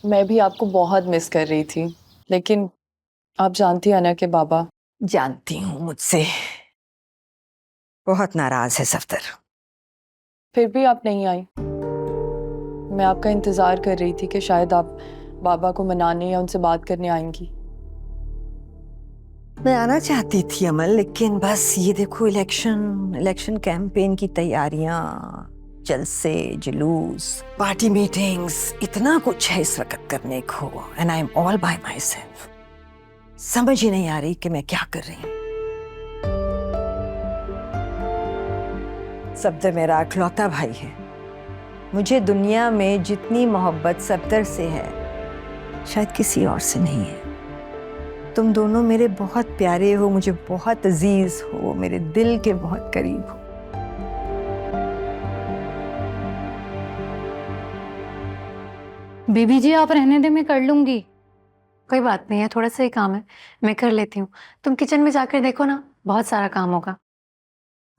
मैं भी आपको बहुत मिस कर रही थी, लेकिन आप जानती हैं ना कि बाबा। जानती हूँ, मुझसे बहुत नाराज है सफदर। फिर भी आप नहीं आई। मैं आपका इंतजार कर रही थी कि शायद आप बाबा को मनाने या उनसे बात करने आएंगी। मैं आना चाहती थी अमल, लेकिन बस ये देखो, इलेक्शन कैंपेन की तैयारियां, जलसे, जुलूस, पार्टी मीटिंग्स, इतना कुछ है इस वक्त करने को, and I am all bye my self. समझ ही नहीं आ रही कि मैं क्या कर रही हूँ। सफदर मेरा इकलौता भाई है। मुझे दुनिया में जितनी मोहब्बत सफदर से है शायद किसी और से नहीं है। तुम दोनों मेरे बहुत प्यारे हो, मुझे बहुत अजीज हो, मेरे दिल के बहुत करीब हो। बीबी जी आप रहने दे, मैं कर लूंगी। कोई बात नहीं है, थोड़ा सा ही काम है, मैं कर लेती हूँ। तुम किचन में जाकर देखो ना, बहुत सारा काम होगा।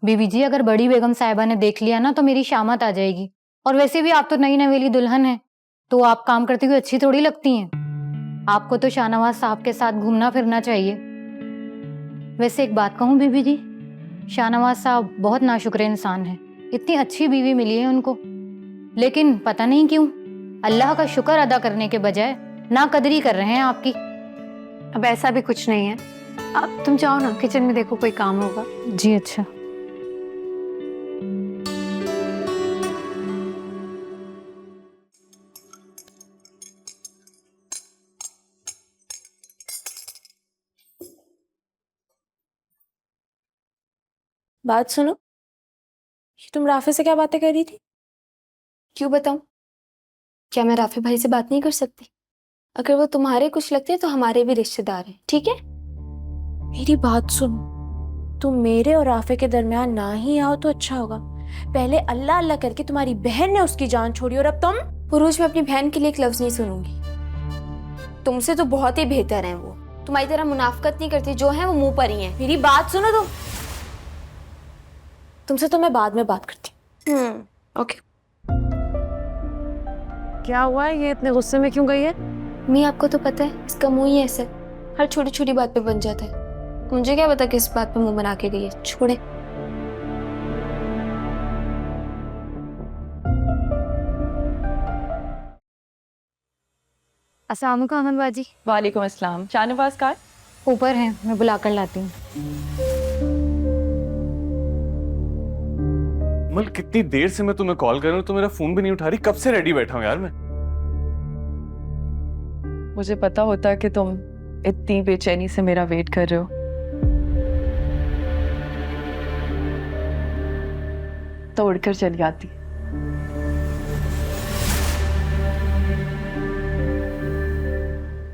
बीबी जी अगर बड़ी बेगम साहिबा ने देख लिया ना तो मेरी शामत आ जाएगी। और वैसे भी आप तो नई नवेली दुल्हन है, तो आप काम करती हुई अच्छी थोड़ी लगती हैं। आपको तो शाहनवाज साहब के साथ घूमना फिरना चाहिए। वैसे एक बात कहूँ बीबी जी, शाहनवाज साहब बहुत नाशुक्र इंसान है। इतनी अच्छी बीवी मिली है उनको, लेकिन पता नहीं क्यों अल्लाह का शुक्र अदा करने के बजाय नाकदरी कर रहे हैं आपकी। अब ऐसा भी कुछ नहीं है। अब तुम जाओ ना, किचन में देखो कोई काम होगा। जी अच्छा। बात सुनो, ये तुम राफे से क्या बातें कर रही थी? क्यों बताऊं? क्या मैं राफे भाई से बात नहीं कर सकती? अगर वो तुम्हारे कुछ लगते हैं तो हमारे भी रिश्तेदार हैं, ठीक है? मेरी बात सुनो, तुम मेरे और राफे के दरमियान ना ही आओ तो अच्छा होगा। पहले अल्लाह अल्लाह करके तुम्हारी बहन ने उसकी जान छोड़ी और अब तुम। पुरुष, मैं अपनी बहन के लिए एक लफ्ज नहीं सुनूंगी। तुमसे तो बहुत ही बेहतर हैं वो। तुम्हारी तरह मुनाफकत नहीं करती, जो है वो मुंह पर ही है। मेरी बात सुनो तुमसे तो मैं बाद में बात करती हूँ। ओके। क्या हुआ है, ये इतने गुस्से में क्यों गई है? मी, आपको तो पता है इसका मुंह ही ऐसा है, हर छोटी छोटी बात पे बन जाता है। मुझे क्या पता किस बात पे मुंह बना के गई है, छोड़े। अस्सलाम वालेकुम अमन बाजी। वालेकुम अस्सलाम। शाहनवाज का ऊपर है, मैं बुला कर लाती हूँ। मल कितनी देर से मैं तुम्हें कॉल कर रहा हूँ, तो मेरा फोन भी नहीं उठा रही। कब से रेडी बैठा हूँ यार मैं। मुझे पता होता है कि तुम इतनी बेचैनी से मेरा वेट कर रहे हो, तो उड़कर चली आती।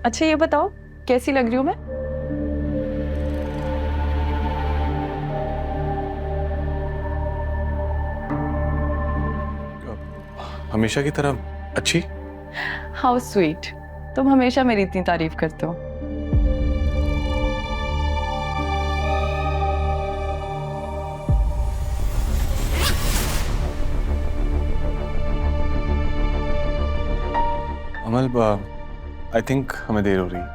अच्छा ये बताओ, कैसी लग रही हूं मैं? हमेशा की तरह अच्छी। हाउ स्वीट, तुम हमेशा मेरी इतनी तारीफ करते हो। अमल, आई थिंक हमें देर हो रही है।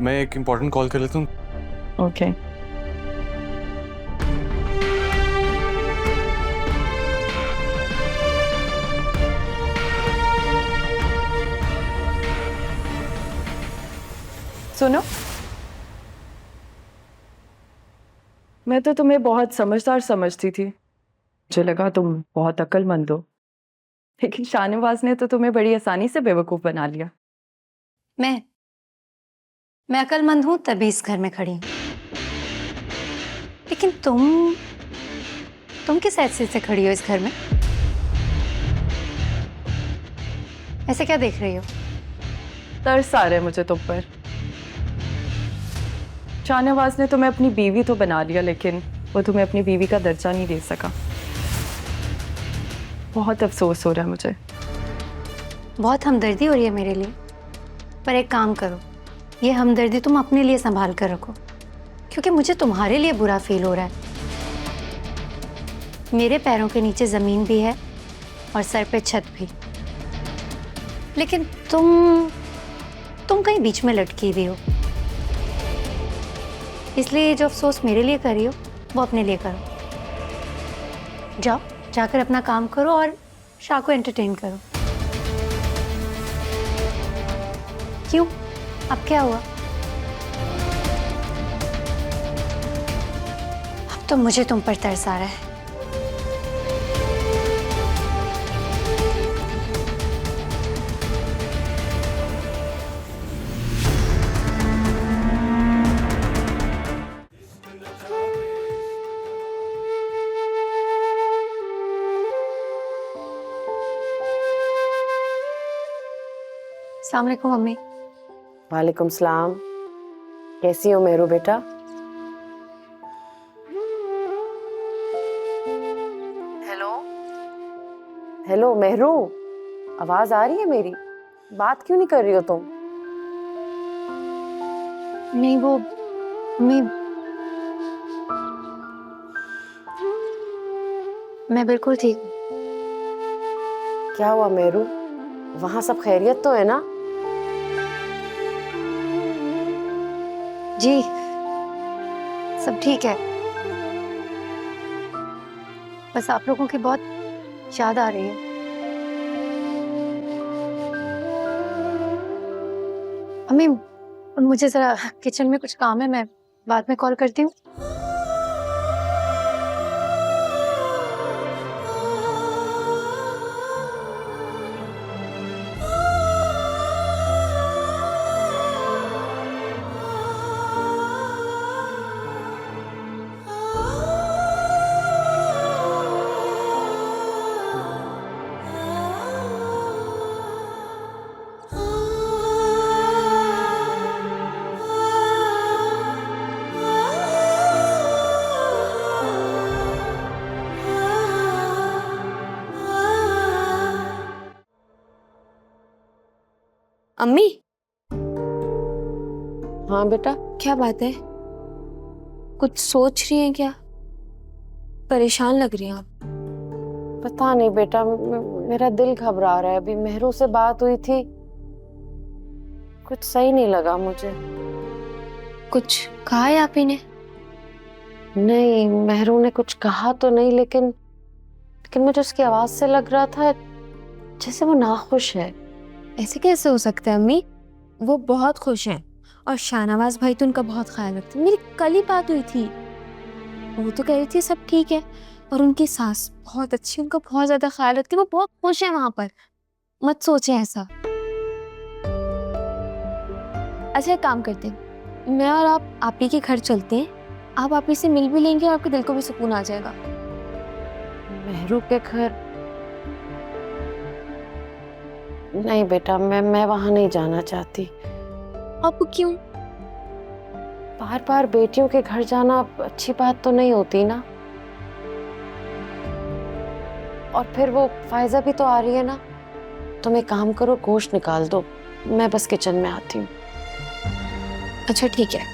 मैं एक इम्पोर्टेंट कॉल कर लेता हूँ। ओके। सुनो, मैं तो तुम्हें बहुत समझदार समझती थी। मुझे लगा तुम बहुत अक्लमंद हो, लेकिन शाहनवाज ने तो तुम्हें बड़ी आसानी से बेवकूफ बना लिया। मैं अक्लमंद हूँ तभी इस घर में खड़ी हूँ, लेकिन तुम किस हैसियत से खड़ी हो इस घर में? ऐसे क्या देख रही हो? तरस आ रहा है मुझे तुम पर। शाहनवाज ने तुम्हें अपनी बीवी तो बना लिया, लेकिन वो तुम्हें अपनी बीवी का दर्जा नहीं दे सका। बहुत अफसोस हो रहा है मुझे। बहुत हमदर्दी हो रही है मेरे लिए, पर एक काम करो, ये हमदर्दी तुम अपने लिए संभाल कर रखो, क्योंकि मुझे तुम्हारे लिए बुरा फील हो रहा है। मेरे पैरों के नीचे जमीन भी है और सर पे छत भी। लेकिन तुम कहीं बीच में लटकी हुई हो, इसलिए जो अफसोस मेरे लिए कर रही हो वो अपने लिए करो। जाओ, जाकर अपना काम करो और शाह को एंटरटेन करो। क्यों, अब क्या हुआ? अब तो मुझे तुम पर तरस आ रहा है। अस्सलाम वालेकुम मम्मी। वालेकुम सलाम। कैसी हो मेरू बेटा? हेलो हेलो मेहरू, आवाज आ रही है मेरी? बात क्यों नहीं कर रही हो तुम? नहीं, वो मैं बिल्कुल ठीक हूँ। क्या हुआ मेरू? वहां सब खैरियत तो है ना? जी, सब ठीक है। बस आप लोगों की बहुत याद आ रही है। अम्मी, मुझे जरा किचन में कुछ काम है, मैं बाद में कॉल करती हूँ। अम्मी, हाँ बेटा। क्या बात है? कुछ सोच रही हैं क्या? परेशान लग रही हैं आप। पता नहीं बेटा, मेरा दिल घबरा रहा है। अभी मेहरू से बात हुई थी, कुछ सही नहीं लगा मुझे। कुछ कहा है आप ही ने? नहीं, मेहरू ने कुछ कहा तो नहीं, लेकिन मुझे उसकी आवाज से लग रहा था जैसे वो नाखुश है। ऐसे कैसे हो सकता है अम्मी? वो बहुत खुश हैं और शाहनवाज भाई तो उनका बहुत ख्याल रखते हैं। मेरी कल ही बात हुई थी, वो तो कह रही थी सब ठीक है, और उनकी सास बहुत अच्छी, उनका बहुत ज्यादा ख्याल रखती है, वो बहुत खुश है वहां पर। मत सोचें ऐसा। अच्छा, एक काम करते हैं, मैं और आप ही के घर चलते हैं। आप ही से मिल भी लेंगे और आपके दिल को भी सुकून आ जाएगा। मेहरू के घर? नहीं बेटा, मैं वहां नहीं जाना चाहती। आप क्यों? बार बार बेटियों के घर जाना अच्छी बात तो नहीं होती ना। और फिर वो फायजा भी तो आ रही है ना। तुम एक काम करो, गोश्त निकाल दो, मैं बस किचन में आती हूँ। अच्छा ठीक है।